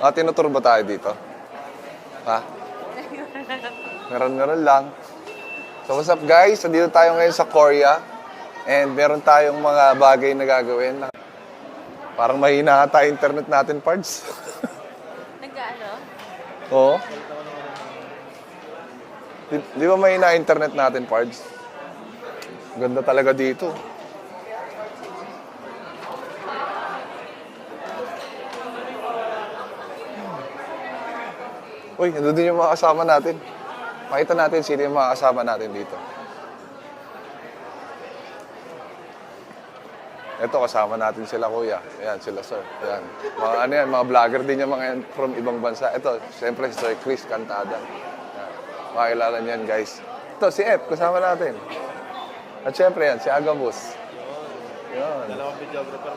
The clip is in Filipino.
Tinutur ba tayo dito? Ha? Meron lang. So what's up guys? Nandito tayo ngayon sa Korea. And meron tayong mga bagay na gagawin. Parang mahina ata internet natin, Pards. Nag-ano? Oo. Di ba mahina internet natin, Pards? Ganda talaga dito. Uy, nandun din yung mga kasama natin. Makita natin sino yung mga kasama natin dito. Ito, kasama natin sila, kuya. Ayan, sila, sir. Ayan. Mga, ano yan, mga vlogger din yung mga yan from ibang bansa. Ito, siyempre, si Sir Chris Cantada. Ayan. Makakilala niyan, guys. Ito, si F, kasama natin. At siyempre yan, si Agabus. Yun. Dalawang videographer.